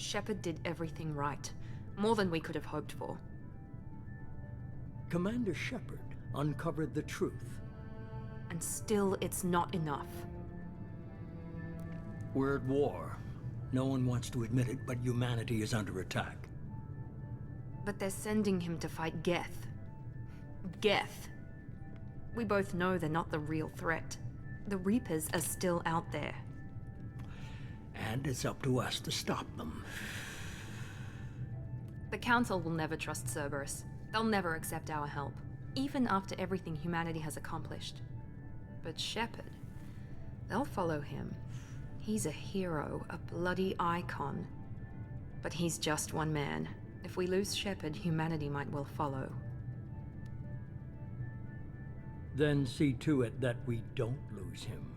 Shepard did everything right. More than we could have hoped for. Commander Shepard uncovered the truth. And still, it's not enough. We're at war. No one wants to admit it, but humanity is under attack. But they're sending him to fight Geth. Geth. We both know they're not the real threat. The Reapers are still out there. And it's up to us to stop them. The Council will never trust Cerberus. They'll never accept our help, even after everything humanity has accomplished. But Shepard, they'll follow him. He's a hero, a bloody icon. But he's just one man. If we lose Shepard, humanity might well follow. Then see to it that we don't lose him.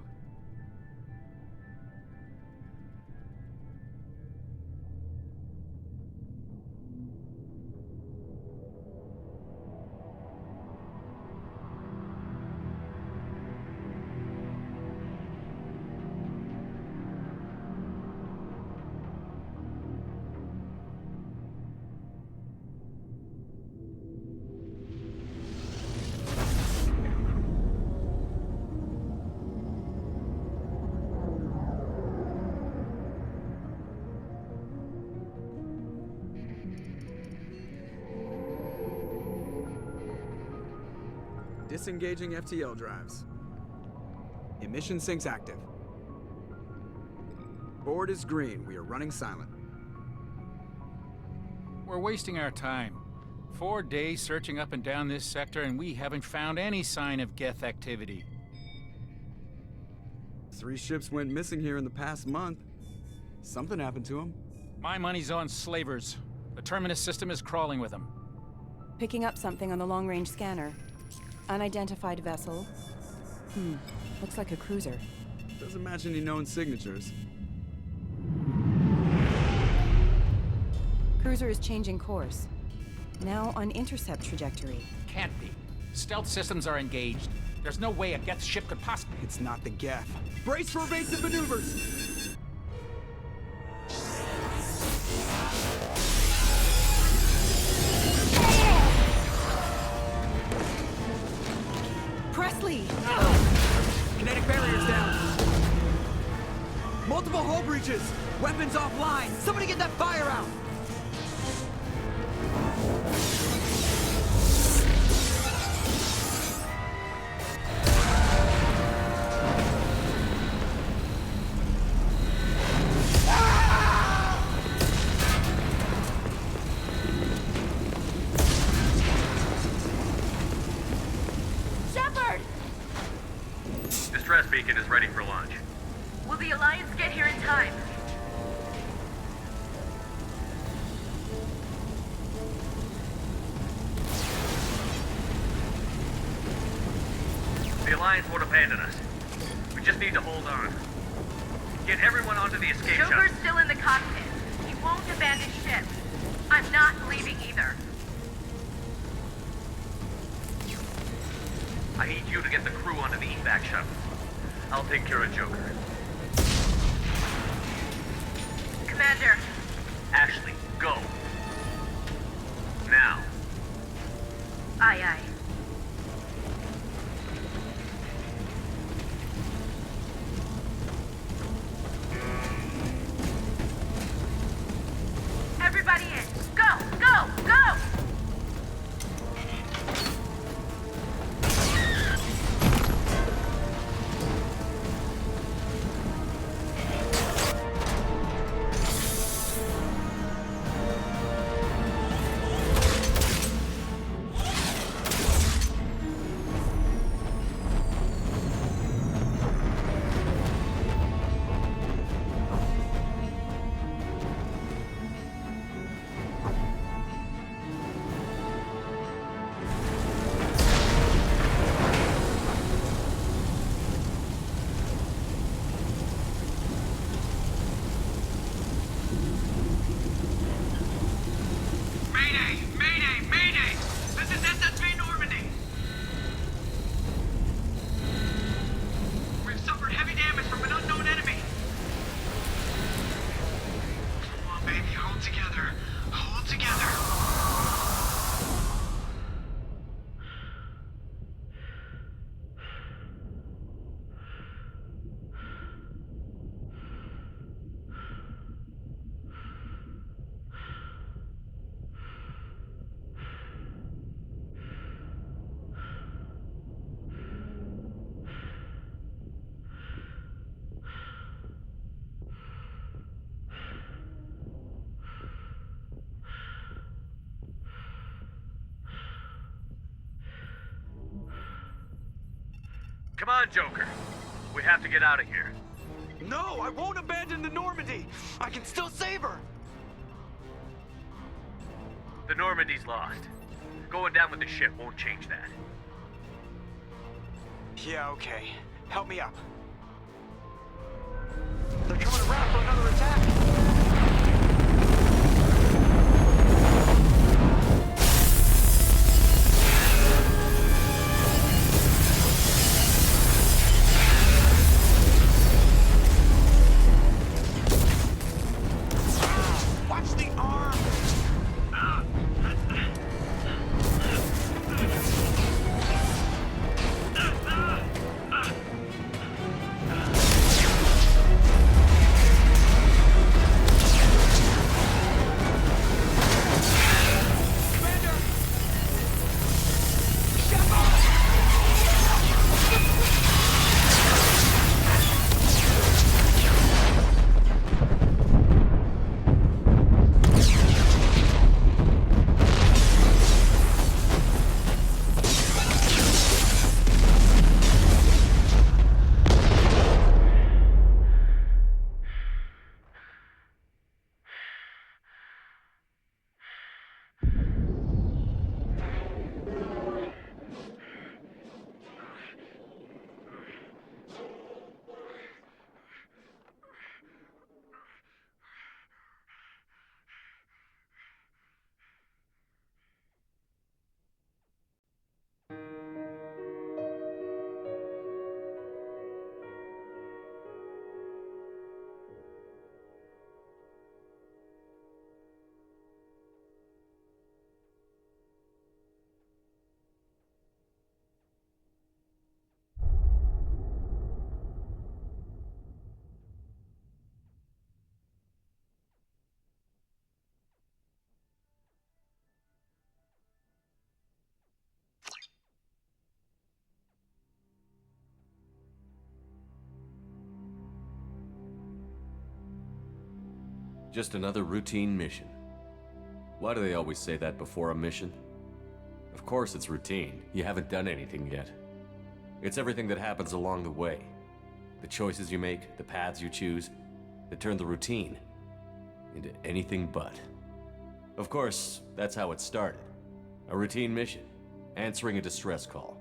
Disengaging FTL drives. Emission sinks active. Board is green. We are running silent. We're wasting our time. 4 days searching up and down this sector, and we haven't found any sign of Geth activity. 3 ships went missing here in the past month. Something happened to them. My money's on slavers. The Terminus system is crawling with them. Picking up something on the long-range scanner. Unidentified vessel. Looks like a cruiser. Doesn't match any known signatures. Cruiser is changing course. Now on intercept trajectory. Can't be. Stealth systems are engaged. There's no way a Geth ship could possibly... It's not the Geth. Brace for evasive maneuvers! Presley! Kinetic barriers down. Multiple hull breaches. Weapons offline. Somebody get that fire out. Distress beacon is ready for launch. Will the Alliance get here in time? The Alliance won't abandon us. We just need to hold on. Get everyone onto the escape shuttle. Joker's still in the cockpit. He won't abandon ship. I'm not leaving either. I need you to get the crew onto the evac shuttle. I'll take care of Joker. Commander. Ashley, go. Now. Aye, aye. Everybody in. Go, go, go! Come on, Joker. We have to get out of here. No, I won't abandon the Normandy. I can still save her. The Normandy's lost. Going down with the ship won't change that. Yeah, okay. Help me up. They're coming around for another attack. Watch the arm! Just another routine mission. Why do they always say that before a mission? Of course it's routine. You haven't done anything yet. It's everything that happens along the way. The choices you make, the paths you choose, that turn the routine into anything but. Of course, that's how it started. A routine mission, answering a distress call.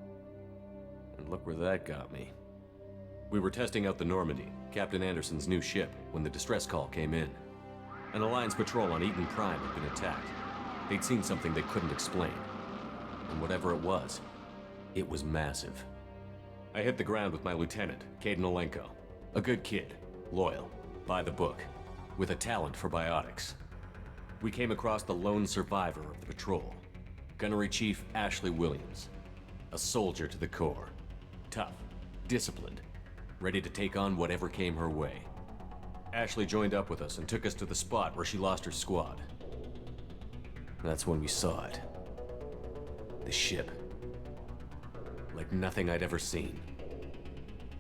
And look where that got me. We were testing out the Normandy, Captain Anderson's new ship, when the distress call came in. An Alliance patrol on Eden Prime had been attacked. They'd seen something they couldn't explain. And whatever it was massive. I hit the ground with my lieutenant, Caden Olenko. A good kid, loyal, by the book, with a talent for biotics. We came across the lone survivor of the patrol, Gunnery Chief Ashley Williams. A soldier to the core. Tough, disciplined, ready to take on whatever came her way. Ashley joined up with us and took us to the spot where she lost her squad. That's when we saw it. The ship. Like nothing I'd ever seen.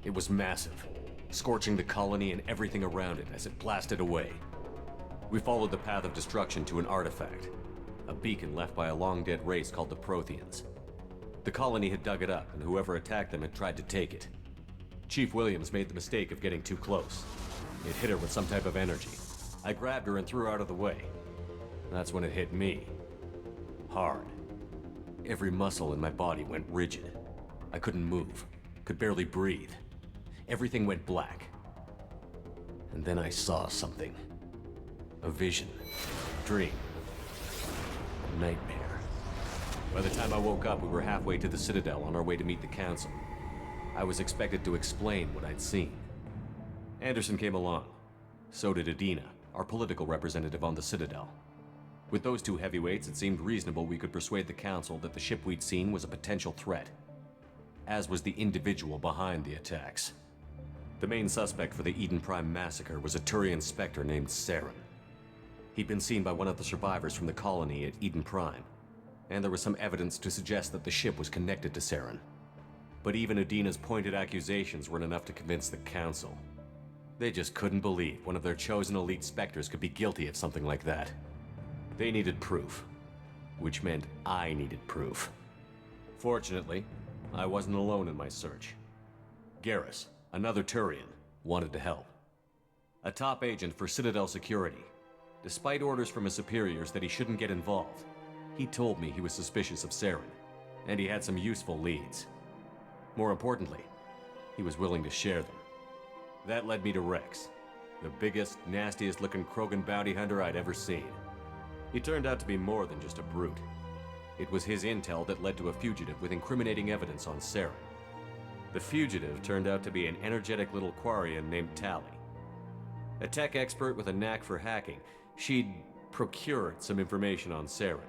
It was massive, scorching the colony and everything around it as it blasted away. We followed the path of destruction to an artifact, a beacon left by a long-dead race called the Protheans. The colony had dug it up, and whoever attacked them had tried to take it. Chief Williams made the mistake of getting too close. It hit her with some type of energy. I grabbed her and threw her out of the way. That's when it hit me. Hard. Every muscle in my body went rigid. I couldn't move, could barely breathe. Everything went black. And then I saw something. A vision. A dream. A nightmare. By the time I woke up, we were halfway to the Citadel on our way to meet the Council. I was expected to explain what I'd seen. Anderson came along. So did Adina, our political representative on the Citadel. With those two heavyweights, it seemed reasonable we could persuade the Council that the ship we'd seen was a potential threat, as was the individual behind the attacks. The main suspect for the Eden Prime massacre was a Turian Spectre named Saren. He'd been seen by one of the survivors from the colony at Eden Prime, and there was some evidence to suggest that the ship was connected to Saren. But even Adina's pointed accusations weren't enough to convince the Council. They just couldn't believe one of their chosen elite Spectres could be guilty of something like that. They needed proof, which meant I needed proof. Fortunately, I wasn't alone in my search. Garrus, another Turian, wanted to help. A top agent for Citadel Security. Despite orders from his superiors that he shouldn't get involved, he told me he was suspicious of Saren, and he had some useful leads. More importantly, he was willing to share them. That led me to Rex, the biggest, nastiest-looking Krogan bounty hunter I'd ever seen. He turned out to be more than just a brute. It was his intel that led to a fugitive with incriminating evidence on Saren. The fugitive turned out to be an energetic little Quarian named Tali. A tech expert with a knack for hacking, she'd procured some information on Saren.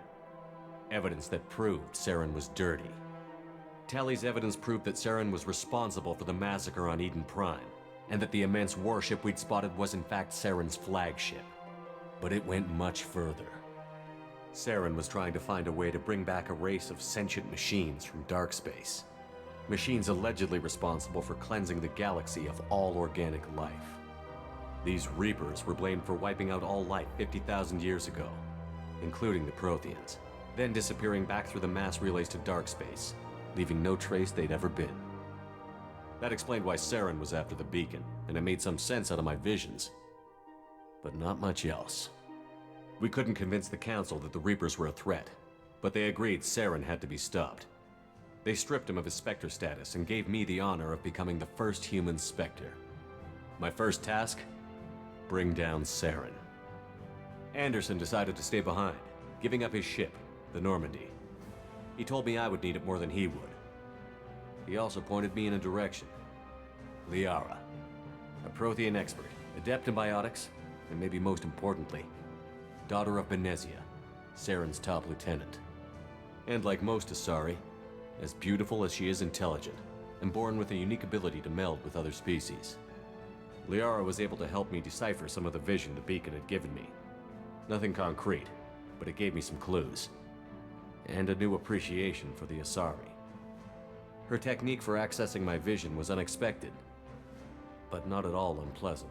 Evidence that proved Saren was dirty. Tali's evidence proved that Saren was responsible for the massacre on Eden Prime, and that the immense warship we'd spotted was in fact Saren's flagship. But it went much further. Saren was trying to find a way to bring back a race of sentient machines from dark space. Machines allegedly responsible for cleansing the galaxy of all organic life. These Reapers were blamed for wiping out all life 50,000 years ago, including the Protheans, then disappearing back through the mass relays to dark space, leaving no trace they'd ever been. That explained why Saren was after the beacon, and it made some sense out of my visions. But not much else. We couldn't convince the Council that the Reapers were a threat, but they agreed Saren had to be stopped. They stripped him of his Spectre status and gave me the honor of becoming the first human Spectre. My first task? Bring down Saren. Anderson decided to stay behind, giving up his ship, the Normandy. He told me I would need it more than he would. He also pointed me in a direction. Liara, a Prothean expert, adept in biotics, and maybe most importantly, daughter of Benezia, Saren's top lieutenant. And like most Asari, as beautiful as she is intelligent, and born with a unique ability to meld with other species. Liara was able to help me decipher some of the vision the beacon had given me. Nothing concrete, but it gave me some clues. And a new appreciation for the Asari. Her technique for accessing my vision was unexpected, but not at all unpleasant.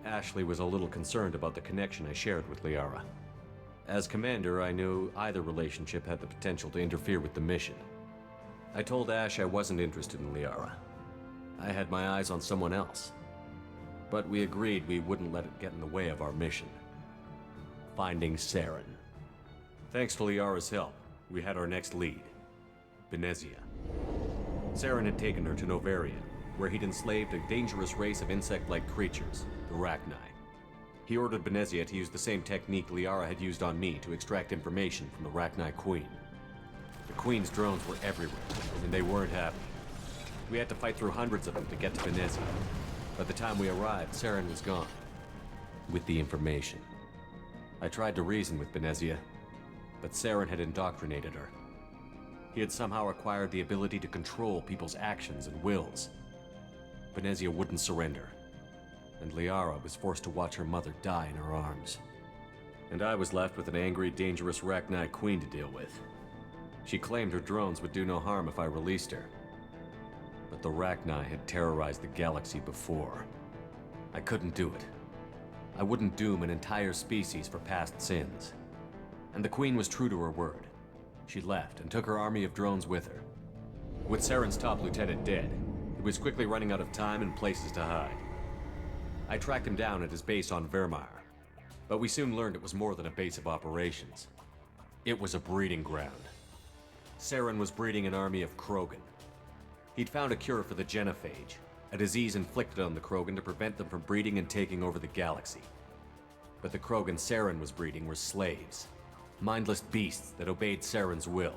Ashley was a little concerned about the connection I shared with Liara. As commander, I knew either relationship had the potential to interfere with the mission. I told Ash I wasn't interested in Liara. I had my eyes on someone else. But we agreed we wouldn't let it get in the way of our mission. Finding Saren. Thanks to Liara's help, we had our next lead. Benezia. Saren had taken her to Novaria, where he'd enslaved a dangerous race of insect-like creatures, the Rachni. He ordered Benezia to use the same technique Liara had used on me to extract information from the Rachni Queen. The Queen's drones were everywhere, and they weren't happy. We had to fight through hundreds of them to get to Benezia. By the time we arrived, Saren was gone. With the information. I tried to reason with Benezia, but Saren had indoctrinated her. He had somehow acquired the ability to control people's actions and wills. Benezia wouldn't surrender, and Liara was forced to watch her mother die in her arms. And I was left with an angry, dangerous Rachni Queen to deal with. She claimed her drones would do no harm if I released her. But the Rachni had terrorized the galaxy before. I couldn't do it. I wouldn't doom an entire species for past sins. And the Queen was true to her word. She left and took her army of drones with her. With Saren's top lieutenant dead, he was quickly running out of time and places to hide. I tracked him down at his base on Vermeer, but we soon learned it was more than a base of operations. It was a breeding ground. Saren was breeding an army of Krogan. He'd found a cure for the genophage, a disease inflicted on the Krogan to prevent them from breeding and taking over the galaxy. But the Krogan Saren was breeding were slaves, mindless beasts that obeyed Saren's will.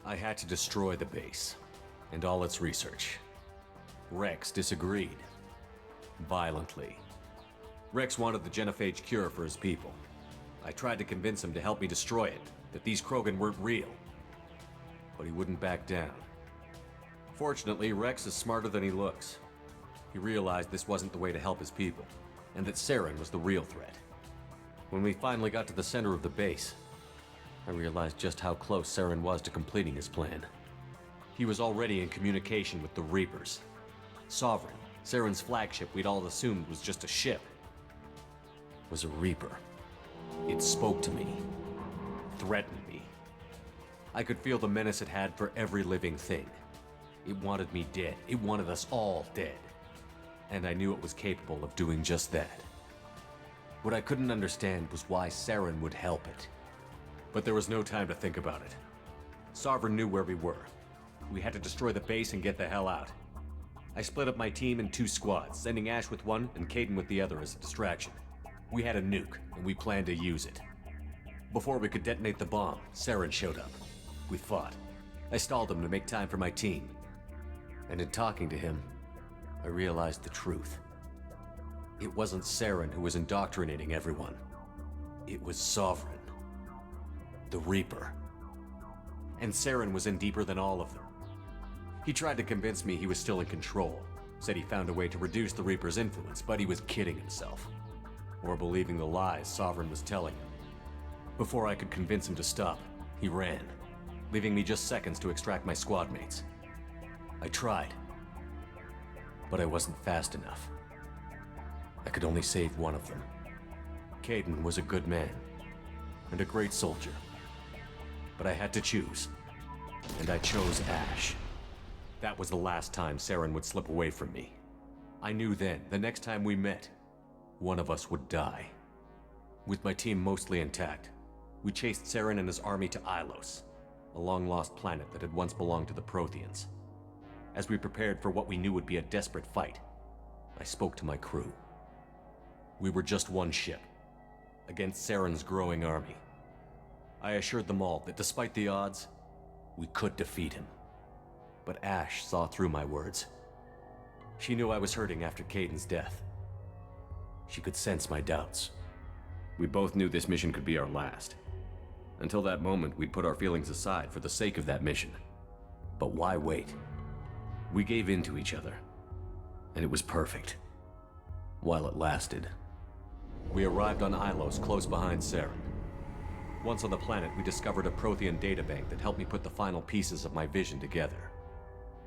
I had to destroy the base, and all its research. Rex disagreed. Violently. Rex wanted the genophage cure for his people. I tried to convince him to help me destroy it, that these Krogan weren't real. But he wouldn't back down. Fortunately, Rex is smarter than he looks. He realized this wasn't the way to help his people, and that Saren was the real threat. When we finally got to the center of the base, I realized just how close Saren was to completing his plan. He was already in communication with the Reapers. Sovereign, Saren's flagship we'd all assumed was just a ship, was a Reaper. It spoke to me, threatened me. I could feel the menace it had for every living thing. It wanted me dead. It wanted us all dead. And I knew it was capable of doing just that. What I couldn't understand was why Saren would help it. But there was no time to think about it. Sovereign knew where we were. We had to destroy the base and get the hell out. I split up my team in 2 squads, sending Ash with one and Caden with the other as a distraction. We had a nuke, and we planned to use it. Before we could detonate the bomb, Saren showed up. We fought. I stalled him to make time for my team. And in talking to him, I realized the truth. It wasn't Saren who was indoctrinating everyone. It was Sovereign. The Reaper. And Saren was in deeper than all of them. He tried to convince me he was still in control, said he found a way to reduce the Reaper's influence, but he was kidding himself. Or believing the lies Sovereign was telling him. Before I could convince him to stop, he ran, leaving me just seconds to extract my squad mates. I tried, but I wasn't fast enough. I could only save one of them. Caden was a good man, and a great soldier. But I had to choose, and I chose Ash. That was the last time Saren would slip away from me. I knew then, the next time we met, one of us would die. With my team mostly intact, we chased Saren and his army to Ilos, a long-lost planet that had once belonged to the Protheans. As we prepared for what we knew would be a desperate fight, I spoke to my crew. We were just one ship, against Saren's growing army. I assured them all that despite the odds, we could defeat him. But Ash saw through my words. She knew I was hurting after Caden's death. She could sense my doubts. We both knew this mission could be our last. Until that moment, we'd put our feelings aside for the sake of that mission. But why wait? We gave in to each other, and it was perfect. While it lasted. We arrived on Ilos close behind Saren. Once on the planet, we discovered a Prothean databank that helped me put the final pieces of my vision together.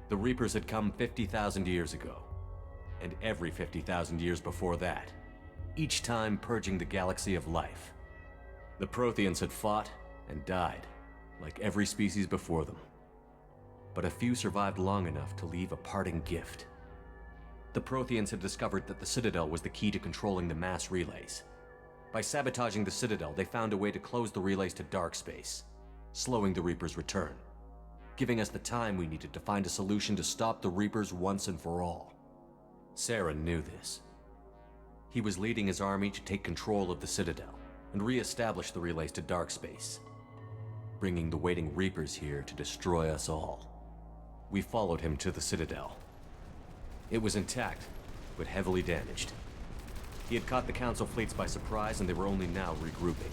The Reapers had come 50,000 years ago, and every 50,000 years before that, each time purging the galaxy of life. The Protheans had fought and died, like every species before them. But a few survived long enough to leave a parting gift. The Protheans had discovered that the Citadel was the key to controlling the mass relays. By sabotaging the Citadel, they found a way to close the relays to dark space, slowing the Reaper's return, giving us the time we needed to find a solution to stop the Reapers once and for all. Saren knew this. He was leading his army to take control of the Citadel and re-establish the relays to dark space, bringing the waiting Reapers here to destroy us all. We followed him to the Citadel. It was intact, but heavily damaged. He had caught the Council fleets by surprise, and they were only now regrouping.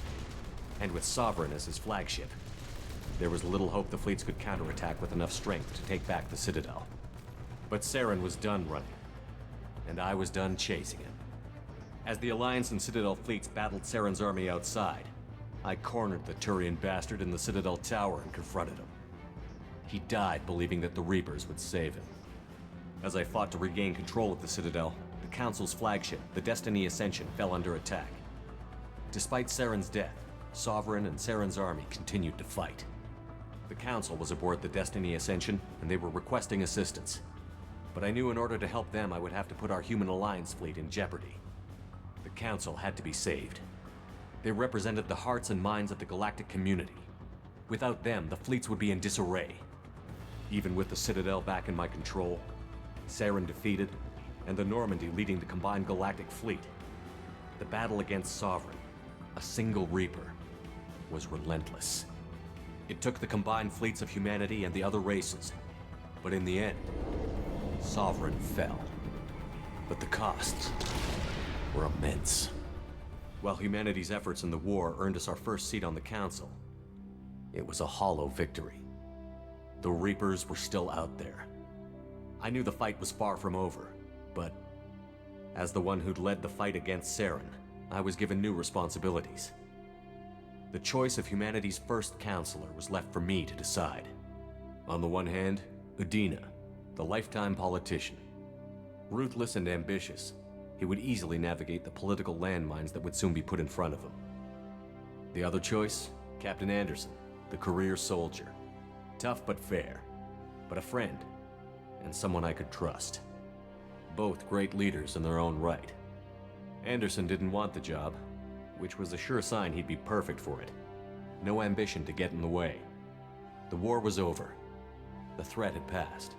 And with Sovereign as his flagship, there was little hope the fleets could counterattack with enough strength to take back the Citadel. But Saren was done running, and I was done chasing him. As the Alliance and Citadel fleets battled Saren's army outside, I cornered the Turian bastard in the Citadel tower and confronted him. He died believing that the Reapers would save him. As I fought to regain control of the Citadel, the Council's flagship, the Destiny Ascension, fell under attack. Despite Saren's death, Sovereign and Saren's army continued to fight. The Council was aboard the Destiny Ascension, and they were requesting assistance. But I knew in order to help them, I would have to put our human Alliance fleet in jeopardy. The Council had to be saved. They represented the hearts and minds of the galactic community. Without them, the fleets would be in disarray. Even with the Citadel back in my control, Saren defeated, and the Normandy leading the combined galactic fleet, the battle against Sovereign, a single Reaper, was relentless. It took the combined fleets of humanity and the other races, but in the end, Sovereign fell. But the costs were immense. While humanity's efforts in the war earned us our first seat on the Council, it was a hollow victory. The Reapers were still out there. I knew the fight was far from over, but as the one who'd led the fight against Saren, I was given new responsibilities. The choice of humanity's first counselor was left for me to decide. On the one hand, Udina, the lifetime politician. Ruthless and ambitious, he would easily navigate the political landmines that would soon be put in front of him. The other choice, Captain Anderson, the career soldier. Tough but fair, but a friend, and someone I could trust. Both great leaders in their own right. Anderson didn't want the job, which was a sure sign he'd be perfect for it. No ambition to get in the way. The war was over. The threat had passed.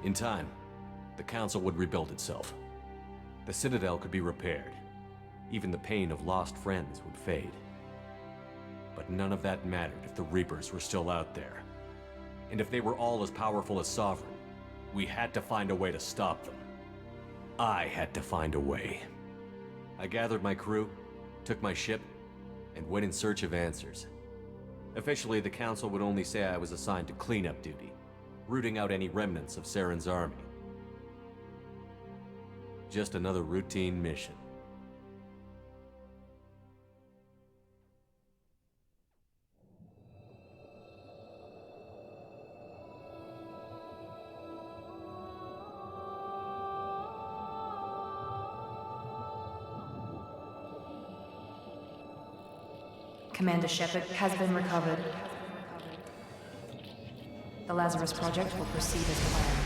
In time, the Council would rebuild itself. The Citadel could be repaired. Even the pain of lost friends would fade. But none of that mattered if the Reapers were still out there. And if they were all as powerful as Sovereign, we had to find a way to stop them. I had to find a way. I gathered my crew, took my ship, and went in search of answers. Officially, the Council would only say I was assigned to cleanup duty, rooting out any remnants of Saren's army. Just another routine mission. Commander Shepard has been recovered. The Lazarus Project will proceed as planned.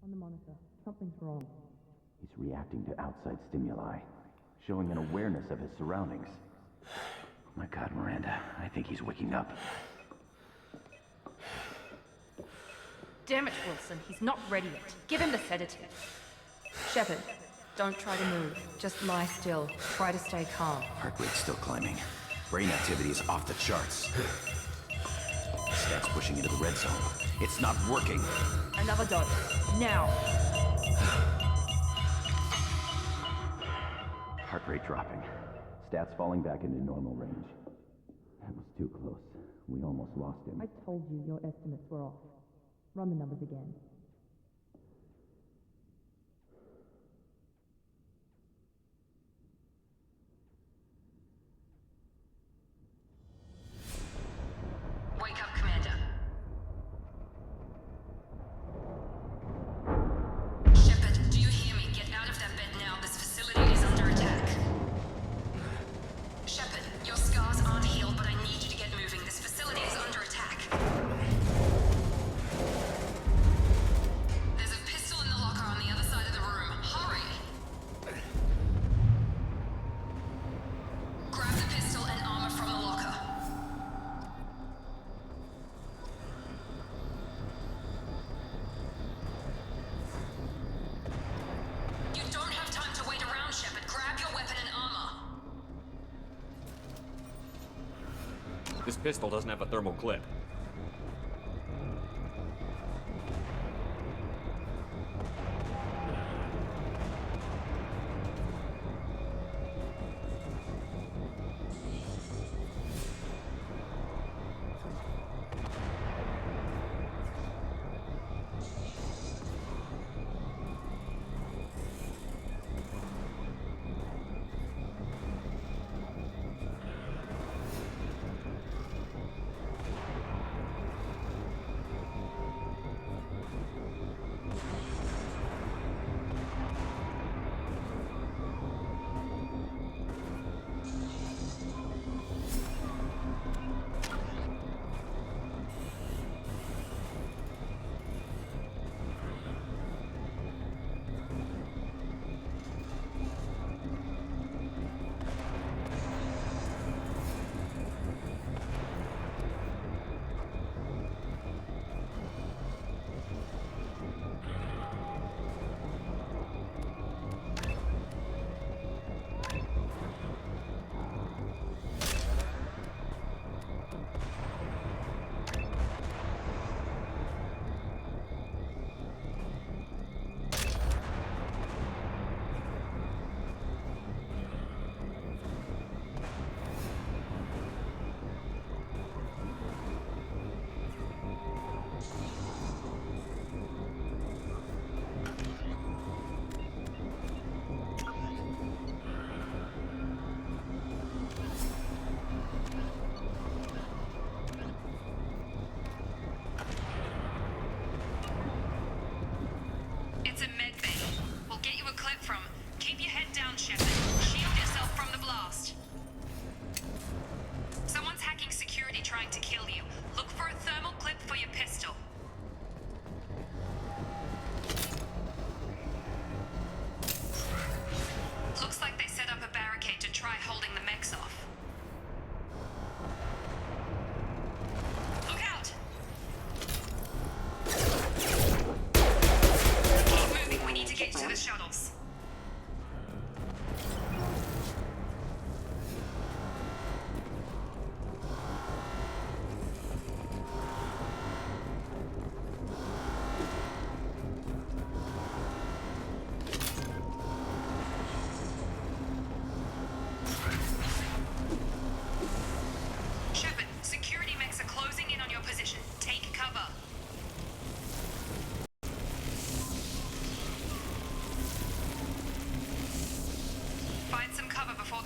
On the monitor. Something's wrong. He's reacting to outside stimuli, showing an awareness of his surroundings. Oh my God, Miranda, I think he's waking up. Damn it, Wilson. He's not ready yet. Give him the sedative. Shepard, don't try to move. Just lie still. Try to stay calm. Heart rate's still climbing. Brain activity is off the charts. Stats pushing into the red zone. It's not working. Another dose. Now. Heart rate dropping. Stats falling back into normal range. That was too close. We almost lost him. I told you your estimates were off. Run the numbers again. Wake up, Commander. Shepard, do you hear me? Get out of that bed now. This facility is under attack. Shepard, your scars aren't healed, but I need you to get moving. This facility is under attack. There's a pistol in the locker on the other side of the room. Hurry! Grab the pistol and armor from the locker. You don't have time to wait around, Shepard. Grab your weapon and armor. This pistol doesn't have a thermal clip.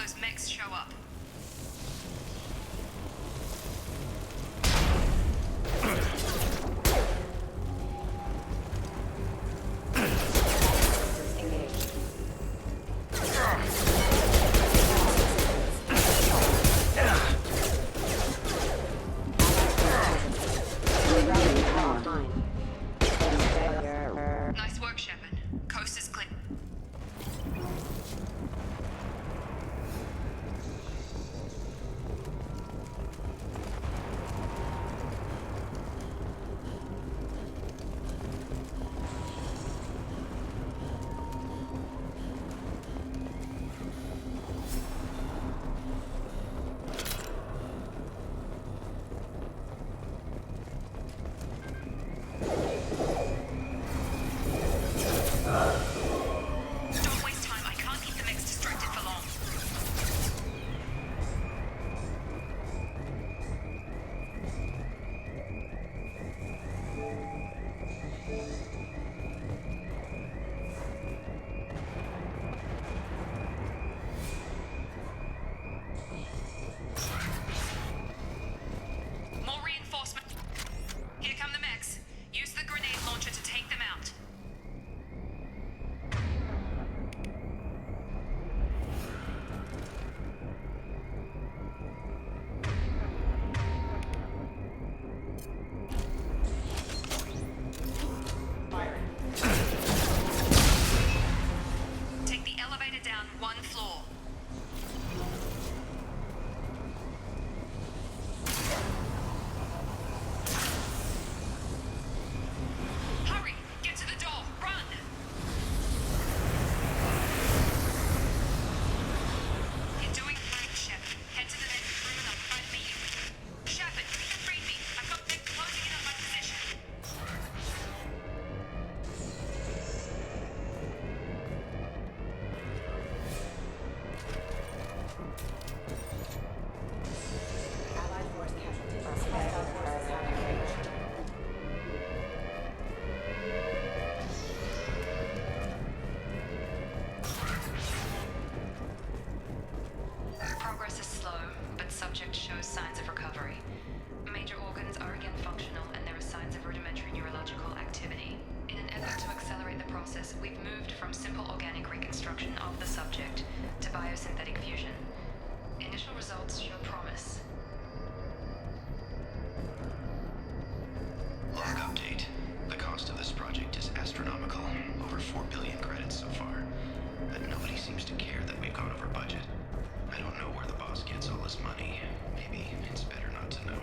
those mechs show up. Nice work, Shepard. Coast is clear. Don't waste time. I can't keep the mechs distracted for long. More reinforcement. Here come the mechs. Use the grenade launcher to take them out. Take the elevator down one floor. Hurry! Get to the door! Run! You're doing great, Shepard. Head to the next room and I'll try to meet you. Shepard, read me. I've got them closing in on my position. Progress is slow, but subject shows signs of recovery. Major organs are again functional, and there are signs of rudimentary neurological activity. In an effort to accelerate the process, we've moved from simple organic reconstruction of the subject to biosynthetic fusion. Initial results show promise. Log update. The cost of this project is astronomical. Over 4 billion credits so far. But nobody seems to care that we've gone over budget. I don't know where the boss gets all his money. Maybe it's better not to know.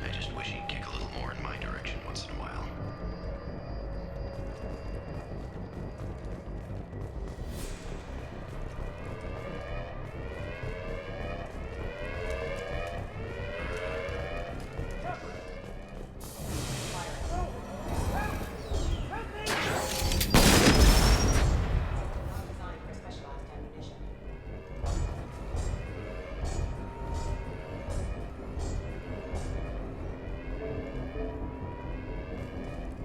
I just wish he'd kick a little more in my direction once in a while.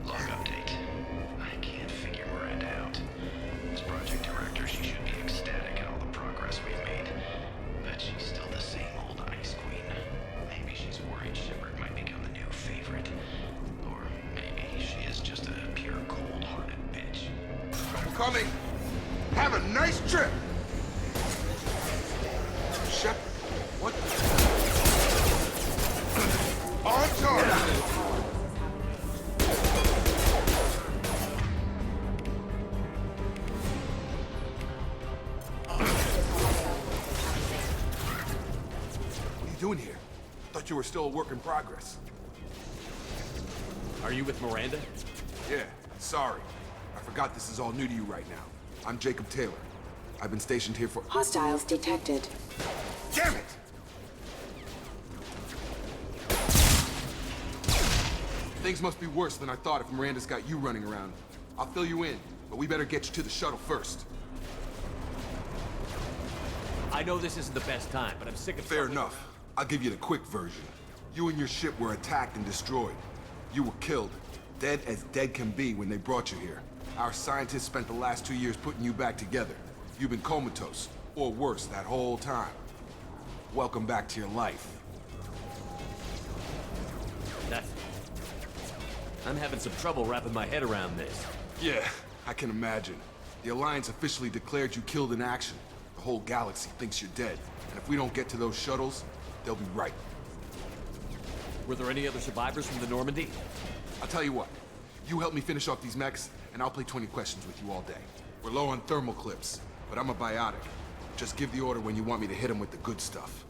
Log update. I can't figure Miranda out. As project director, she should be ecstatic at all the progress we've made. But she's still the same old ice queen. Maybe she's worried Shepard might become the new favorite. Or maybe she is just a pure cold-hearted bitch. Trouble coming! Have a nice trip! Shepard, what? On target! What are you doing here? Thought you were still a work in progress. Are you with Miranda? Yeah, sorry. I forgot this is all new to you right now. I'm Jacob Taylor. I've been stationed here for— Hostiles detected. Damn it! Things must be worse than I thought if Miranda's got you running around. I'll fill you in, but we better get you to the shuttle first. I know this isn't the best time, but I'm sick of— Fair enough. I'll give you the quick version. You and your ship were attacked and destroyed. You were killed. Dead as dead can be when they brought you here. Our scientists spent the last 2 years putting you back together. You've been comatose. Or worse, that whole time. Welcome back to your life. I'm having some trouble wrapping my head around this. Yeah, I can imagine. The Alliance officially declared you killed in action. The whole galaxy thinks you're dead. And if we don't get to those shuttles, they'll be right. Were there any other survivors from the Normandy? I'll tell you what. You help me finish off these mechs, and I'll play 20 questions with you all day. We're low on thermal clips, but I'm a biotic. Just give the order when you want me to hit them with the good stuff.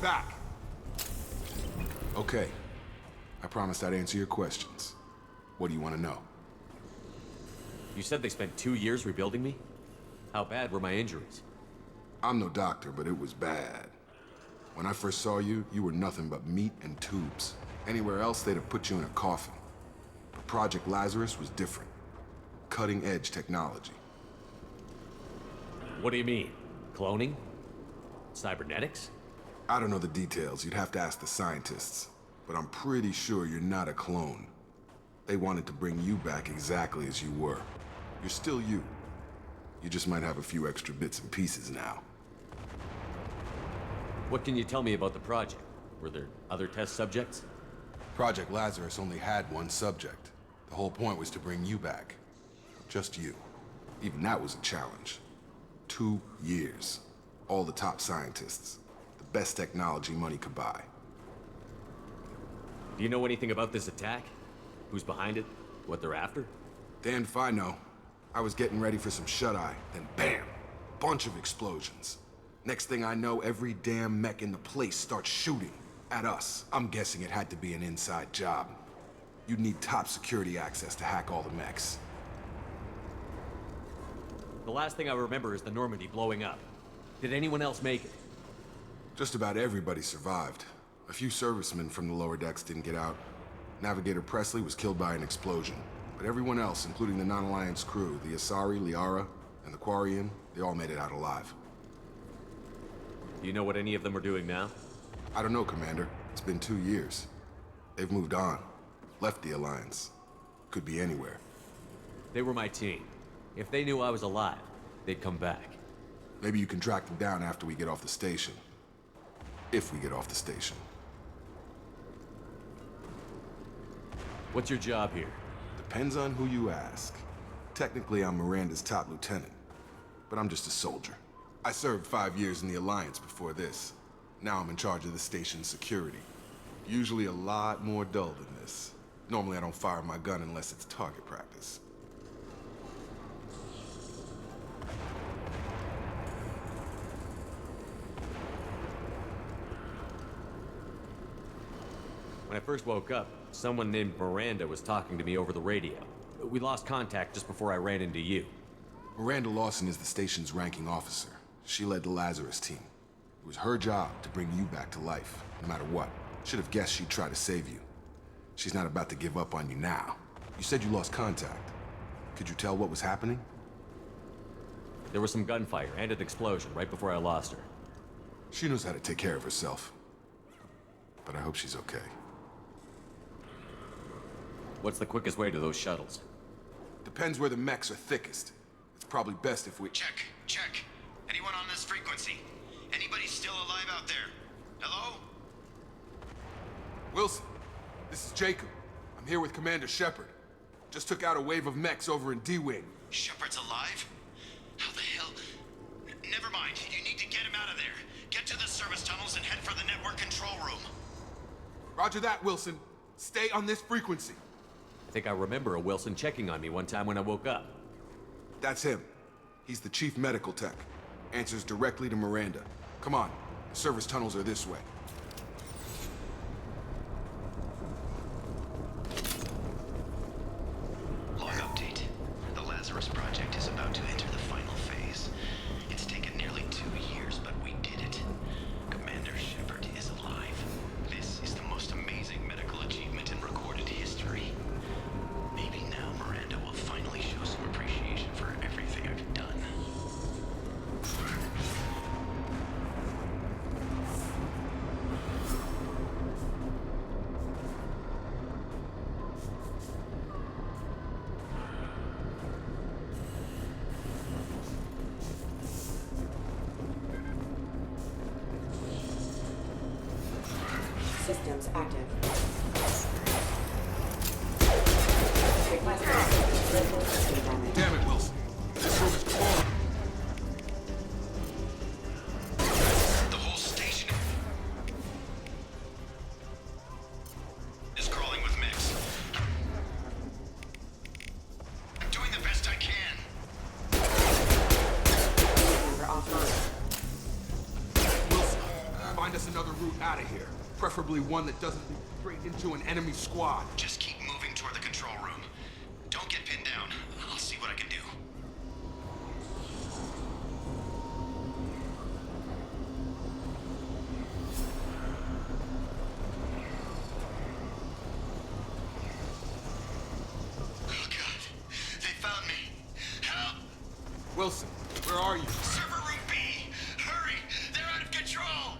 Back. Okay. I promised I'd answer your questions. What do you want to know? You said they spent 2 years rebuilding me? How bad were my injuries? I'm no doctor, but it was bad. When I first saw you, you were nothing but meat and tubes. Anywhere else, they'd have put you in a coffin. But Project Lazarus was different. Cutting-edge technology. What do you mean? Cloning? Cybernetics? I don't know the details. You'd have to ask the scientists. But I'm pretty sure you're not a clone. They wanted to bring you back exactly as you were. You're still you. You just might have a few extra bits and pieces now. What can you tell me about the project? Were there other test subjects? Project Lazarus only had one subject. The whole point was to bring you back. Just you. Even that was a challenge. 2 years. All the top scientists. Best technology money could buy. Do you know anything about this attack? Who's behind it? What they're after? Damned if I know. I was getting ready for some shut-eye, then bam! Bunch of explosions. Next thing I know, every damn mech in the place starts shooting at us. I'm guessing it had to be an inside job. You'd need top security access to hack all the mechs. The last thing I remember is the Normandy blowing up. Did anyone else make it? Just about everybody survived. A few servicemen from the lower decks didn't get out. Navigator Presley was killed by an explosion. But everyone else, including the non-Alliance crew, the Asari, Liara, and the Quarian, they all made it out alive. Do you know what any of them are doing now? I don't know, Commander. It's been 2 years. They've moved on. Left the Alliance. Could be anywhere. They were my team. If they knew I was alive, they'd come back. Maybe you can track them down after we get off the station. If we get off the station. What's your job here? Depends on who you ask. Technically, I'm Miranda's top lieutenant. But I'm just a soldier. I served 5 years in the Alliance before this. Now I'm in charge of the station's security. Usually a lot more dull than this. Normally I don't fire my gun unless it's target practice. When I first woke up, someone named Miranda was talking to me over the radio. We lost contact just before I ran into you. Miranda Lawson is the station's ranking officer. She led the Lazarus team. It was her job to bring you back to life, no matter what. Should have guessed she'd try to save you. She's not about to give up on you now. You said you lost contact. Could you tell what was happening? There was some gunfire and an explosion right before I lost her. She knows how to take care of herself. But I hope she's okay. What's the quickest way to those shuttles? Depends where the mechs are thickest. It's probably best if we... Check. Anyone on this frequency? Anybody still alive out there? Hello? Wilson, this is Jacob. I'm here with Commander Shepard. Just took out a wave of mechs over in D-Wing. Shepard's alive? How the hell? Never mind. You need to get him out of there. Get to the service tunnels and head for the network control room. Roger that, Wilson. Stay on this frequency. I think I remember a Wilson checking on me one time when I woke up. That's him. He's the chief medical tech. Answers directly to Miranda. Come on, Service tunnels are this way. Log update. The Lazarus Project is about to enter the final phase. It's taken nearly 2 years, but we did it. Commander Shepard is alive. This is the most amazing medical achievement in recorded history. Maybe now Miranda will finally show some appreciation for everything I've done. Systems active. Damn it, Wilson. This room is crawling. The whole station is crawling with mix. I'm doing the best I can. Wilson, find us another route out of here. Preferably one that doesn't lead straight into an enemy squad. Just keep moving toward the control room. Don't get pinned down. I'll see what I can do. Oh God, they found me. Help! Wilson, where are you? Server room B! Hurry! They're out of control!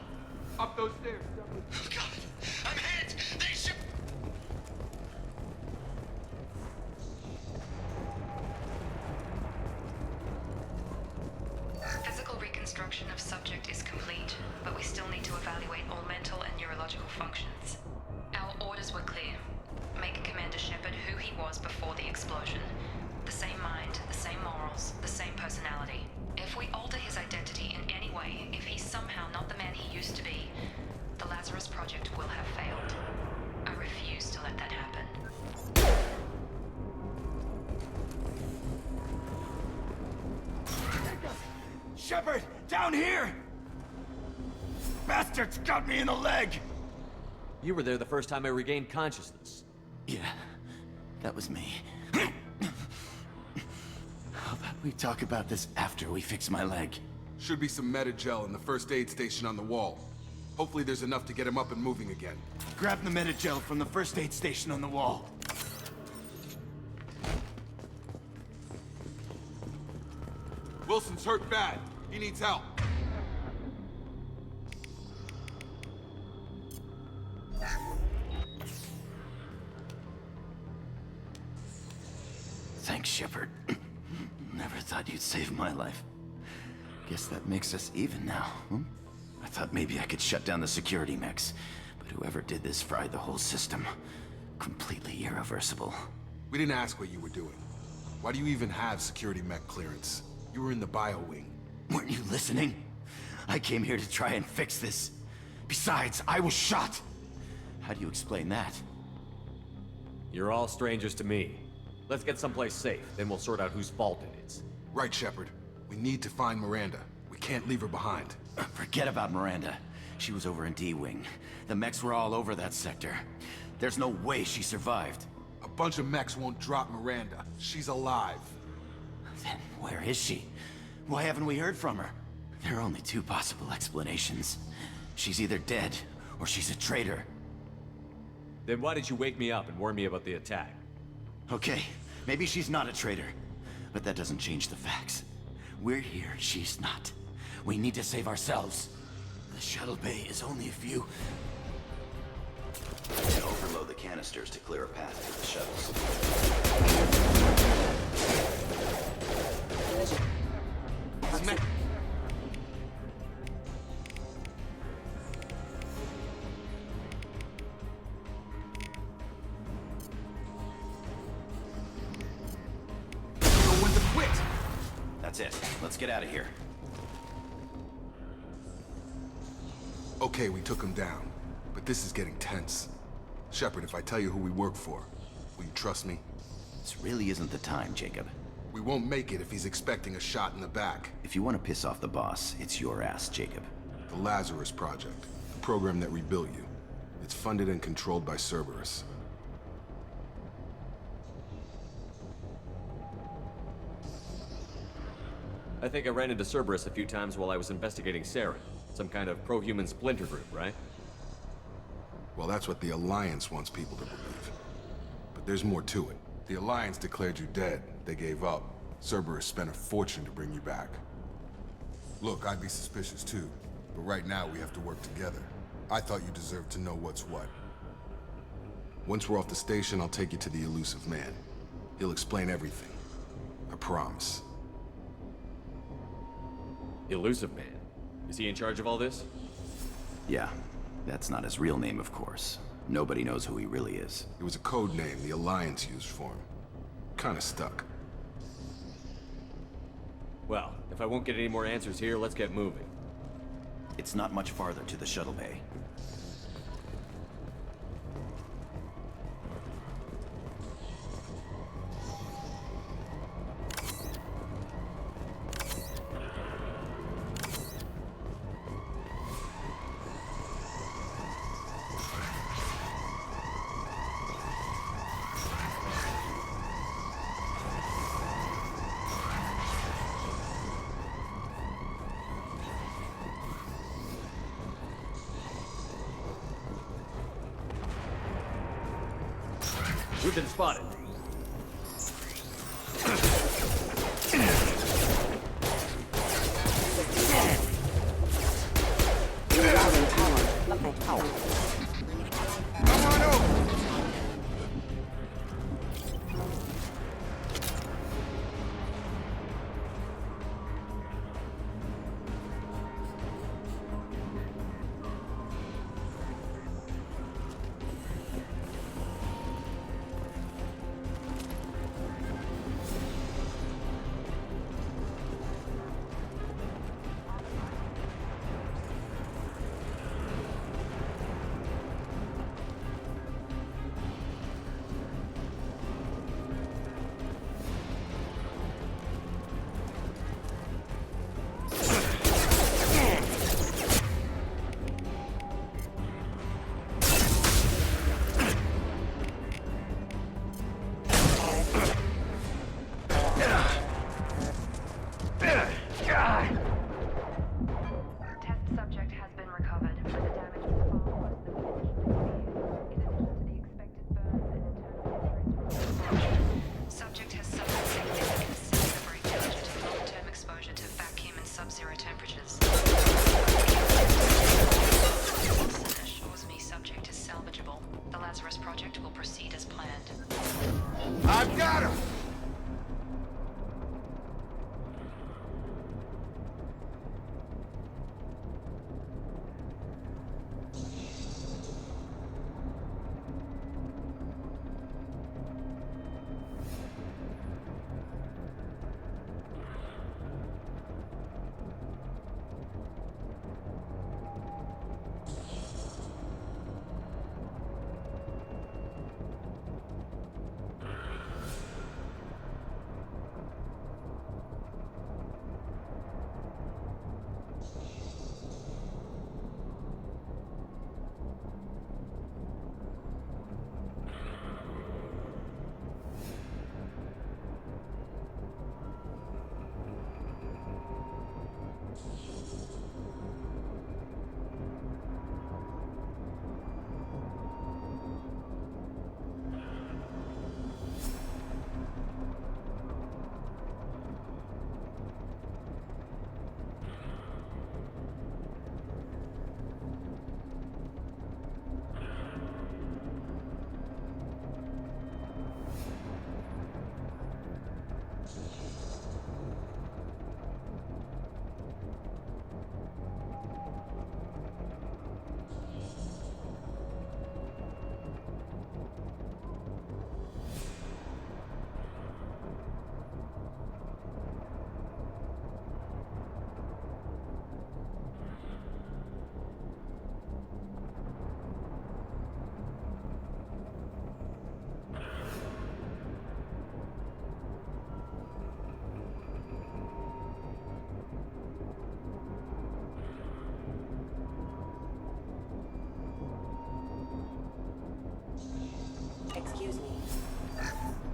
Up those stairs. Oh God, I'm hit! They should... Physical reconstruction of subject is complete, but we still need to evaluate all mental and neurological functions. Our orders were clear. Make Commander Shepard who he was before the explosion. The same mind, the same morals, the same personality. If we alter his identity in any way, if he's somehow not the man he used to be, the Lazarus Project will have failed. I refuse to let that happen. Shepard, down here! Bastards got me in the leg! You were there the first time I regained consciousness. Yeah, that was me. How about we talk about this after we fix my leg? Should be some Medi-gel in the first aid station on the wall. Hopefully there's enough to get him up and moving again. Grab the Medi-gel from the first aid station on the wall. Wilson's hurt bad. He needs help. Thanks, Shepard. Never thought you'd save my life. Guess that makes us even now, hmm? I thought maybe I could shut down the security mechs, but whoever did this fried the whole system. Completely irreversible. We didn't ask what you were doing. Why do you even have security mech clearance? You were in the bio wing. Weren't you listening? I came here to try and fix this. Besides, I was shot. How do you explain that? You're all strangers to me. Let's get someplace safe, then we'll sort out whose fault it is. Right, Shepard. We need to find Miranda. We can't leave her behind. Forget about Miranda. She was over in D-Wing. The mechs were all over that sector. There's no way she survived. A bunch of mechs won't drop Miranda. She's alive. Then where is she? Why haven't we heard from her? There are only two possible explanations. She's either dead, or she's a traitor. Then why did you wake me up and warn me about the attack? Okay, maybe she's not a traitor. But that doesn't change the facts. We're here, she's not. We need to save ourselves. The shuttle bay is only a few... And overload the canisters to clear a path to the shuttles. That's it. Let's get out of here. Okay, we took him down. But this is getting tense. Shepard, if I tell you who we work for, will you trust me? This really isn't the time, Jacob. We won't make it if he's expecting a shot in the back. If you want to piss off the boss, it's your ass, Jacob. The Lazarus Project, the program that rebuilt you. It's funded and controlled by Cerberus. I think I ran into Cerberus a few times while I was investigating Saren. Some kind of pro-human splinter group, right? Well, that's what the Alliance wants people to believe. But there's more to it. The Alliance declared you dead. They gave up. Cerberus spent a fortune to bring you back. Look, I'd be suspicious too. But right now, we have to work together. I thought you deserved to know what's what. Once we're off the station, I'll take you to the elusive man. He'll explain everything. I promise. Elusive Man? Is he in charge of all this? Yeah. That's not his real name, of course. Nobody knows who he really is. It was a code name the Alliance used for him. Kinda stuck. Well, if I won't get any more answers here, let's get moving. It's not much farther to the shuttle bay. We've been spotted. I've got him!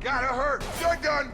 Gotta hurt! Shotgun!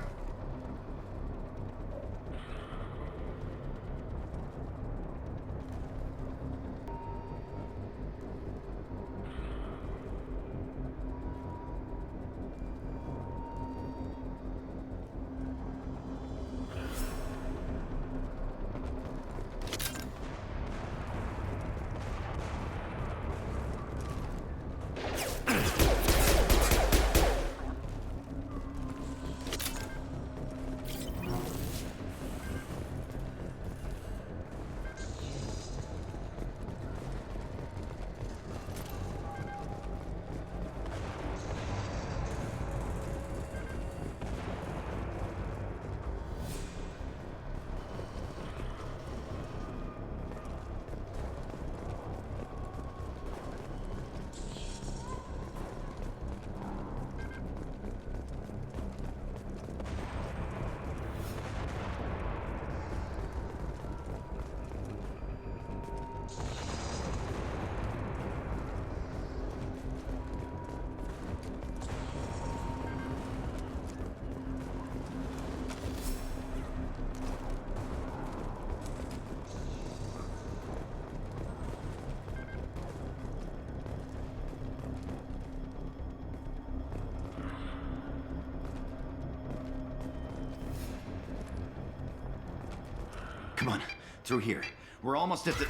Come on, through here. We're almost at the...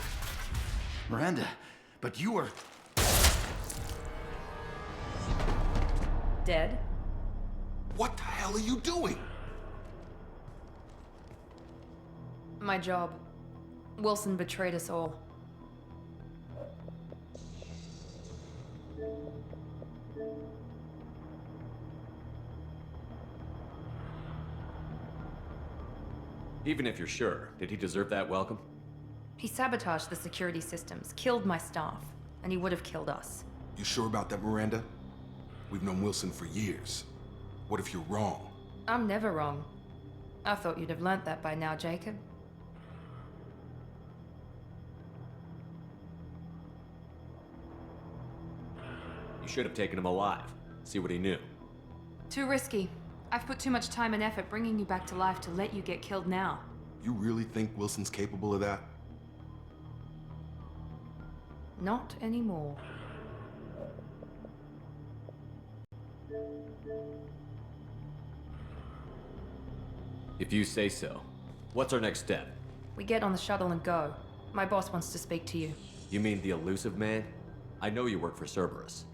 Miranda, but you were... Dead? What the hell are you doing? My job. Wilson betrayed us all. Even if you're sure, did he deserve that welcome? He sabotaged the security systems, killed my staff, and he would have killed us. You sure about that, Miranda? We've known Wilson for years. What if you're wrong? I'm never wrong. I thought you'd have learnt that by now, Jacob. You should have taken him alive. See what he knew. Too risky. I've put too much time and effort bringing you back to life to let you get killed now. You really think Wilson's capable of that? Not anymore. If you say so. What's our next step? We get on the shuttle and go. My boss wants to speak to you. You mean the elusive man? I know you work for Cerberus.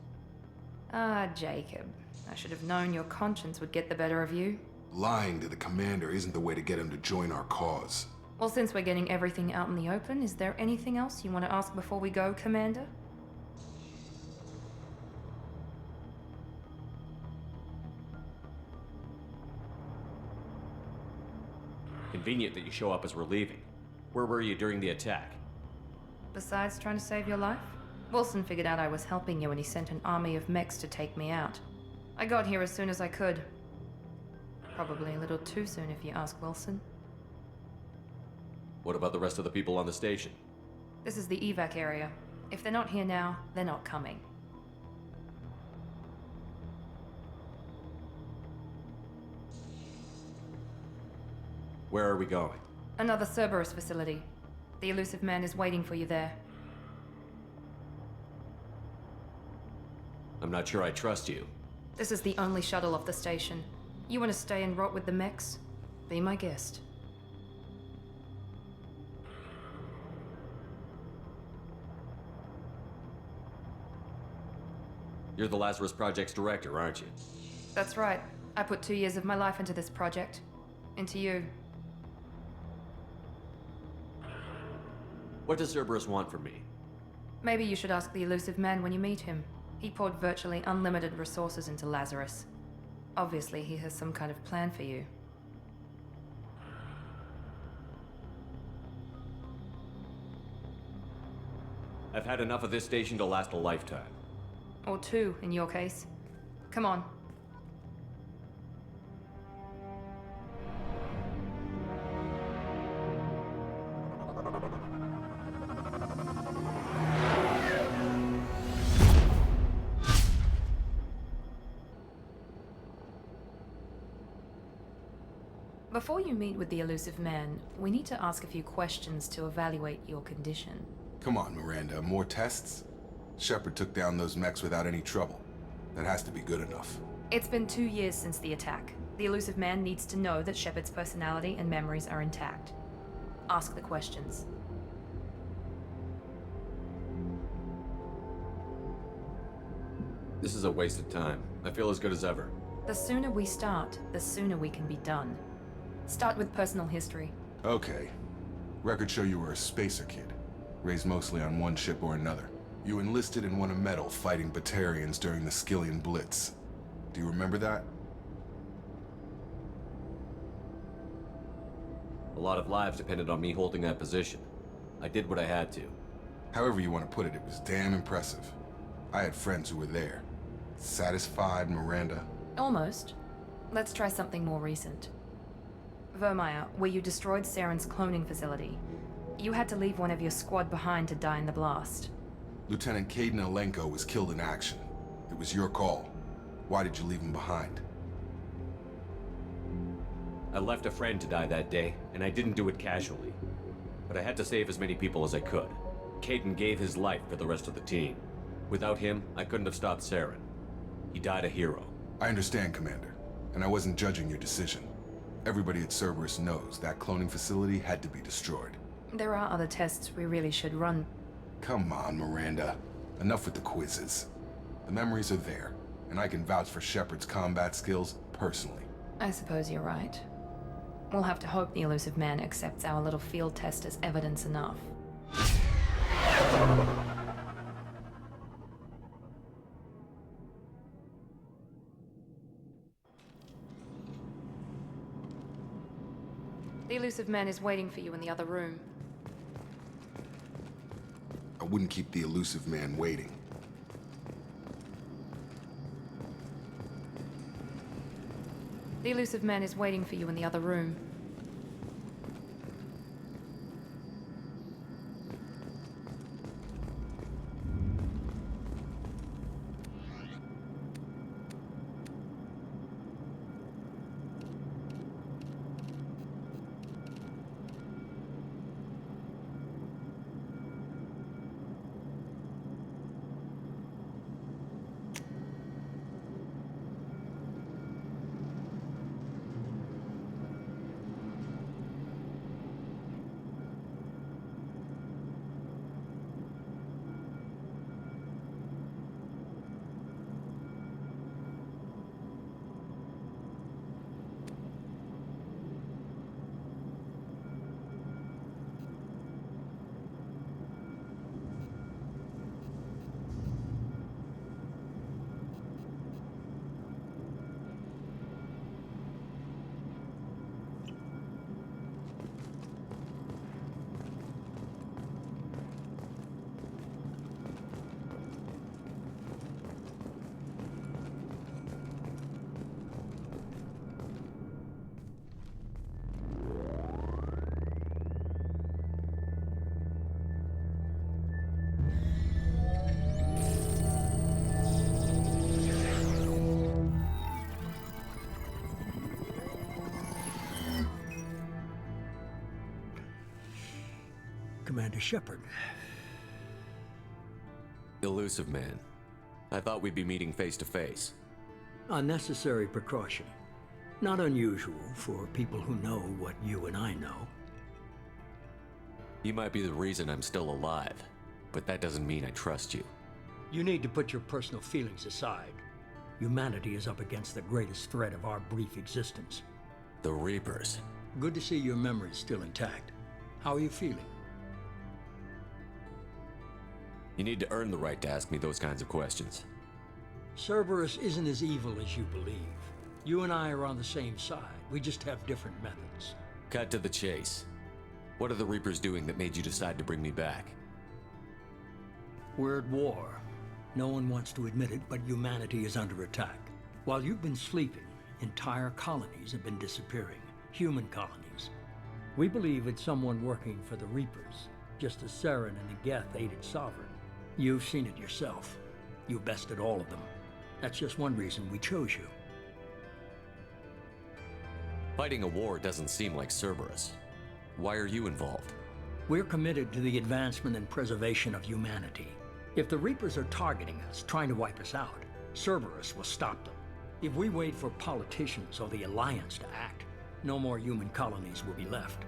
Ah, Jacob. I should have known your conscience would get the better of you. Lying to the commander isn't the way to get him to join our cause. Well, since we're getting everything out in the open, is there anything else you want to ask before we go, Commander? Convenient that you show up as we're leaving. Where were you during the attack? Besides trying to save your life? Wilson figured out I was helping you and he sent an army of mechs to take me out. I got here as soon as I could. Probably a little too soon if you ask Wilson. What about the rest of the people on the station? This is the evac area. If they're not here now, they're not coming. Where are we going? Another Cerberus facility. The elusive man is waiting for you there. I'm not sure I trust you. This is the only shuttle off the station. You want to stay and rot with the mechs? Be my guest. You're the Lazarus Project's director, aren't you? That's right. I put 2 years of my life into this project. Into you. What does Cerberus want from me? Maybe you should ask the elusive man when you meet him. He poured virtually unlimited resources into Lazarus. Obviously, he has some kind of plan for you. I've had enough of this station to last a lifetime. Or 2, in your case. Come on. Before you meet with the elusive man, we need to ask a few questions to evaluate your condition. Come on, Miranda, more tests? Shepard took down those mechs without any trouble. That has to be good enough. It's been 2 years since the attack. The elusive man needs to know that Shepard's personality and memories are intact. Ask the questions. This is a waste of time. I feel as good as ever. The sooner we start, the sooner we can be done. Start with personal history. Okay. Records show you were a spacer kid, raised mostly on one ship or another. You enlisted and won a medal fighting Batarians during the Skillian Blitz. Do you remember that? A lot of lives depended on me holding that position. I did what I had to. However you want to put it, it was damn impressive. I had friends who were there. Satisfied, Miranda? Almost. Let's try something more recent. Vermeer, where you destroyed Saren's cloning facility. You had to leave one of your squad behind to die in the blast. Lieutenant Caden Alenko was killed in action. It was your call. Why did you leave him behind? I left a friend to die that day, and I didn't do it casually. But I had to save as many people as I could. Caden gave his life for the rest of the team. Without him, I couldn't have stopped Saren. He died a hero. I understand, Commander, and I wasn't judging your decision. Everybody at Cerberus knows that cloning facility had to be destroyed. There are other tests we really should run. Come on, Miranda. Enough with the quizzes. The memories are there, and I can vouch for Shepard's combat skills personally. I suppose you're right. We'll have to hope the elusive man accepts our little field test as evidence enough. The elusive man is waiting for you in the other room. I wouldn't keep the elusive man waiting. The elusive man is waiting for you in the other room. Commander Shepard. Elusive man. I thought we'd be meeting face to face. Unnecessary precaution. Not unusual for people who know what you and I know. You might be the reason I'm still alive, but that doesn't mean I trust you. You need to put your personal feelings aside. Humanity is up against the greatest threat of our brief existence. The Reapers. Good to see your memory's still intact. How are you feeling? You need to earn the right to ask me those kinds of questions. Cerberus isn't as evil as you believe. You and I are on the same side. We just have different methods. Cut to the chase. What are the Reapers doing that made you decide to bring me back? We're at war. No one wants to admit it, but humanity is under attack. While you've been sleeping, entire colonies have been disappearing. Human colonies. We believe it's someone working for the Reapers, just as Saren and the Geth aided Sovereign. You've seen it yourself. You bested all of them. That's just one reason we chose you. Fighting a war doesn't seem like Cerberus. Why are you involved? We're committed to the advancement and preservation of humanity. If the Reapers are targeting us, trying to wipe us out, Cerberus will stop them. If we wait for politicians or the Alliance to act, no more human colonies will be left.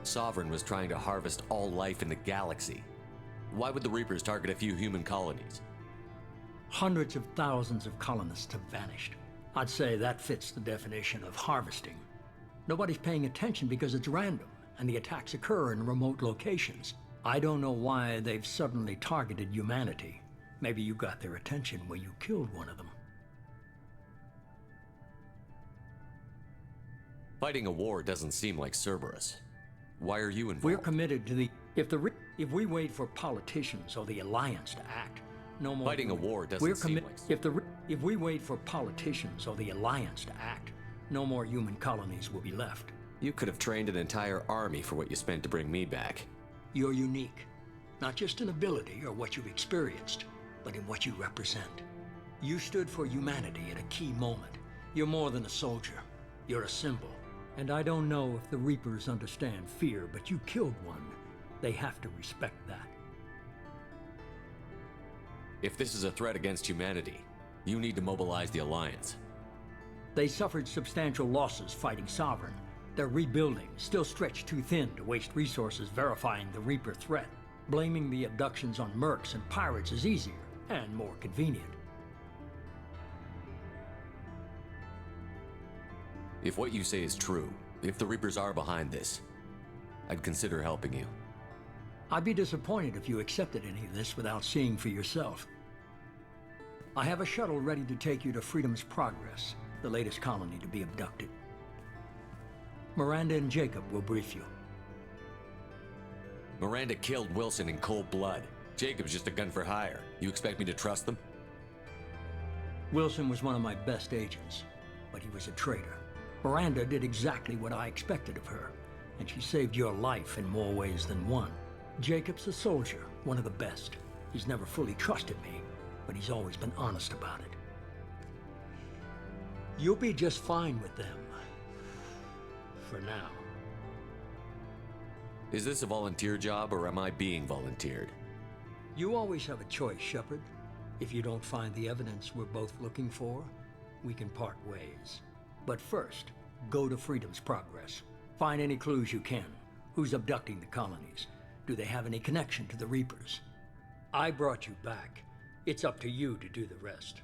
Sovereign was trying to harvest all life in the galaxy. Why would the Reapers target a few human colonies? Hundreds of thousands of colonists have vanished. I'd say that fits the definition of harvesting. Nobody's paying attention because it's random, and the attacks occur in remote locations. I don't know why they've suddenly targeted humanity. Maybe you got their attention when you killed one of them. Fighting a war doesn't seem like Cerberus. Why are you involved? We're committed to the... If we wait for politicians or the Alliance to act, no more... Fighting a war doesn't seem like... If we wait for politicians or the Alliance to act, no more human colonies will be left. You could have trained an entire army for what you spent to bring me back. You're unique. Not just in ability or what you've experienced, but in what you represent. You stood for humanity at a key moment. You're more than a soldier. You're a symbol. And I don't know if the Reapers understand fear, but you killed one. They have to respect that. If this is a threat against humanity, you need to mobilize the Alliance. They suffered substantial losses fighting Sovereign. They're rebuilding, still stretched too thin to waste resources verifying the Reaper threat. Blaming the abductions on mercs and pirates is easier and more convenient. If what you say is true, if the Reapers are behind this, I'd consider helping you. I'd be disappointed if you accepted any of this without seeing for yourself. I have a shuttle ready to take you to Freedom's Progress, the latest colony to be abducted. Miranda and Jacob will brief you. Miranda killed Wilson in cold blood. Jacob's just a gun for hire. You expect me to trust them? Wilson was one of my best agents, but he was a traitor. Miranda did exactly what I expected of her, and she saved your life in more ways than one. Jacob's a soldier, one of the best. He's never fully trusted me, but he's always been honest about it. You'll be just fine with them. For now. Is this a volunteer job, or am I being volunteered? You always have a choice, Shepard. If you don't find the evidence we're both looking for, we can part ways. But first, go to Freedom's Progress. Find any clues you can. Who's abducting the colonies? Do they have any connection to the Reapers? I brought you back. It's up to you to do the rest.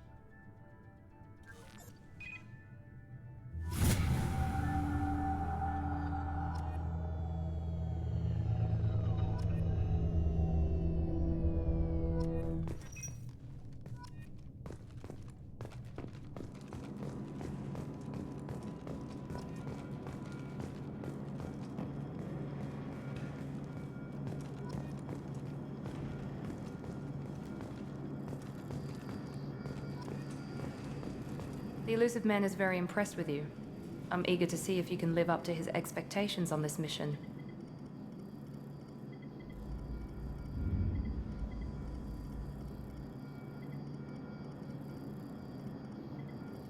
The elusive man is very impressed with you. I'm eager to see if you can live up to his expectations on this mission.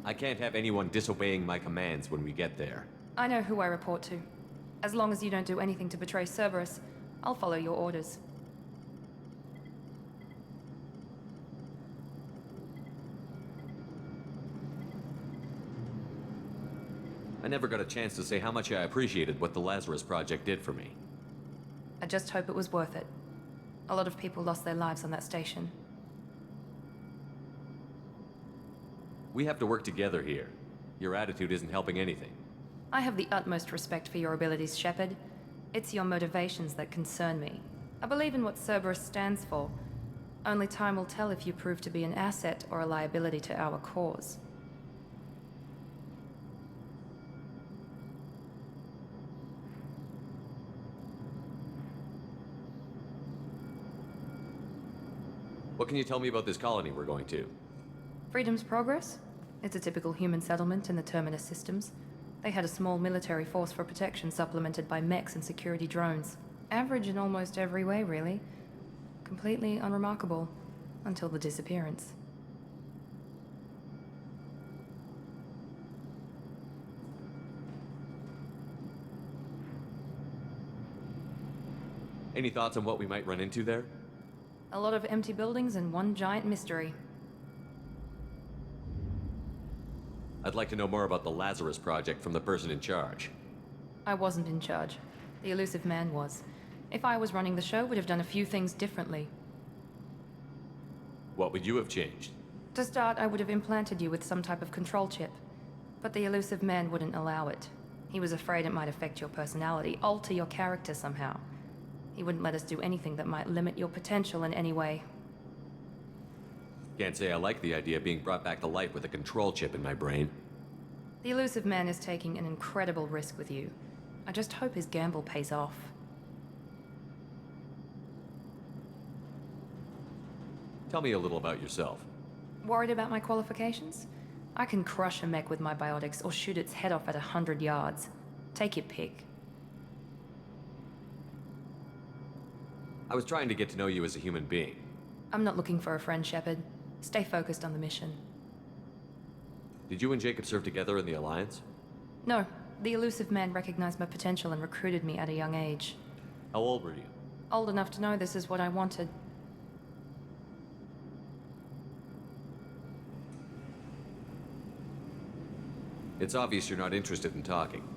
I can't have anyone disobeying my commands when we get there. I know who I report to. As long as you don't do anything to betray Cerberus, I'll follow your orders. I never got a chance to say how much I appreciated what the Lazarus Project did for me. I just hope it was worth it. A lot of people lost their lives on that station. We have to work together here. Your attitude isn't helping anything. I have the utmost respect for your abilities, Shepard. It's your motivations that concern me. I believe in what Cerberus stands for. Only time will tell if you prove to be an asset or a liability to our cause. What can you tell me about this colony we're going to? Freedom's Progress? It's a typical human settlement in the Terminus systems. They had a small military force for protection supplemented by mechs and security drones. Average in almost every way, really. Completely unremarkable. Until the disappearance. Any thoughts on what we might run into there? A lot of empty buildings and one giant mystery. I'd like to know more about the Lazarus Project from the person in charge. I wasn't in charge. The elusive man was. If I was running the show, would have done a few things differently. What would you have changed? To start, I would have implanted you with some type of control chip. But the elusive man wouldn't allow it. He was afraid it might affect your personality, alter your character somehow. He wouldn't let us do anything that might limit your potential in any way. Can't say I like the idea of being brought back to life with a control chip in my brain. The elusive man is taking an incredible risk with you. I just hope his gamble pays off. Tell me a little about yourself. Worried about my qualifications? I can crush a mech with my biotics or shoot its head off at 100 yards. Take your pick. I was trying to get to know you as a human being. I'm not looking for a friend, Shepard. Stay focused on the mission. Did you and Jacob serve together in the Alliance? No, the elusive man recognized my potential and recruited me at a young age. How old were you? Old enough to know this is what I wanted. It's obvious you're not interested in talking.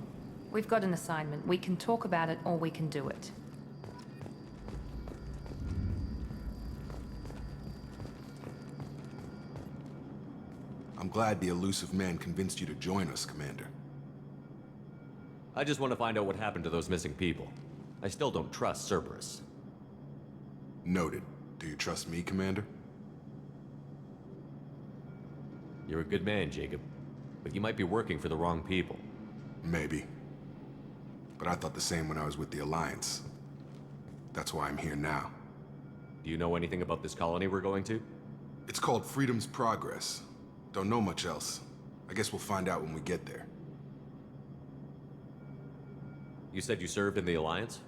We've got an assignment. We can talk about it or we can do it. I'm glad the elusive man convinced you to join us, Commander. I just want to find out what happened to those missing people. I still don't trust Cerberus. Noted. Do you trust me, Commander? You're a good man, Jacob. But you might be working for the wrong people. Maybe. But I thought the same when I was with the Alliance. That's why I'm here now. Do you know anything about this colony we're going to? It's called Freedom's Progress. Don't know much else. I guess we'll find out when we get there. You said you served in the Alliance?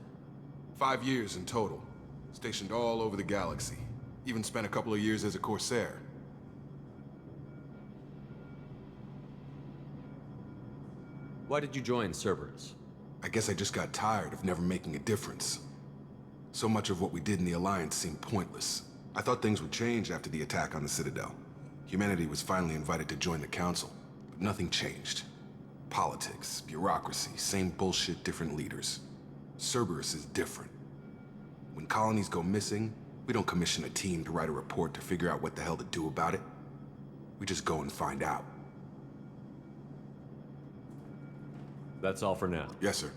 5 years in total. Stationed all over the galaxy. Even spent a couple of years as a Corsair. Why did you join Cerberus? I guess I just got tired of never making a difference. So much of what we did in the Alliance seemed pointless. I thought things would change after the attack on the Citadel. Humanity was finally invited to join the Council, but nothing changed. Politics, bureaucracy, same bullshit, different leaders. Cerberus is different. When colonies go missing, we don't commission a team to write a report to figure out what the hell to do about it. We just go and find out. That's all for now. Yes, sir.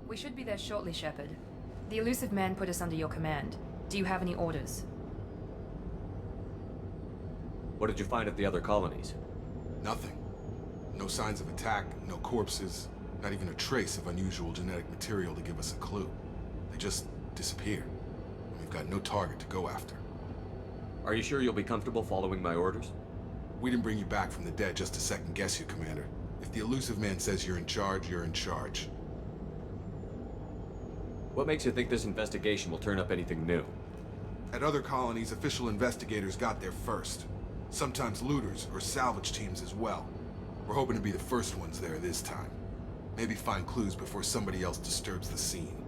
We should be there shortly, Shepard. The elusive man put us under your command. Do you have any orders? What did you find at the other colonies? Nothing. No signs of attack, no corpses, not even a trace of unusual genetic material to give us a clue. They just disappear. And we've got no target to go after. Are you sure you'll be comfortable following my orders? We didn't bring you back from the dead just to second guess you, Commander. If the elusive man says you're in charge, you're in charge. What makes you think this investigation will turn up anything new? At other colonies, official investigators got there first. Sometimes looters or salvage teams as well. We're hoping to be the first ones there this time. Maybe find clues before somebody else disturbs the scene.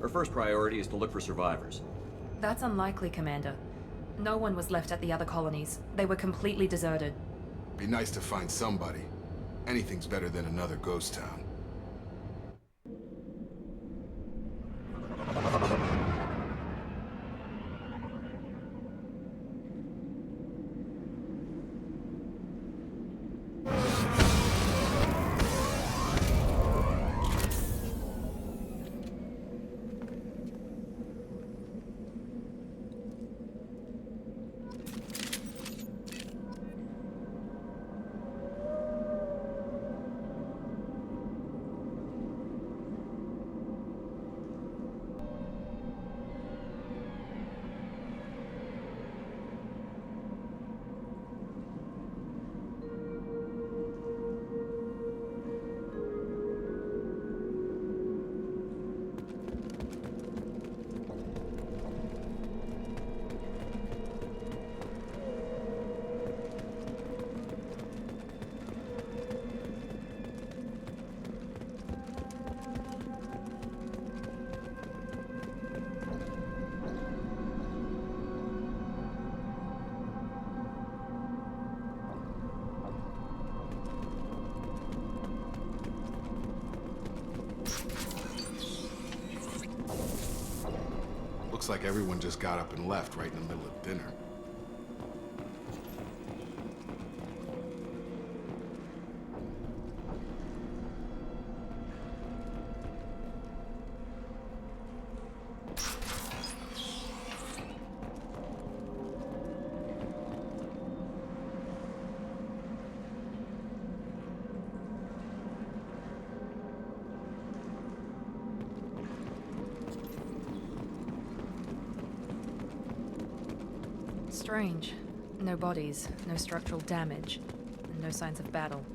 Our first priority is to look for survivors. That's unlikely, Commander. No one was left at the other colonies. They were completely deserted. Be nice to find somebody. Anything's better than another ghost town. Looks like everyone just got up and left right in the middle of dinner. Strange. No bodies, no structural damage, and no signs of battle.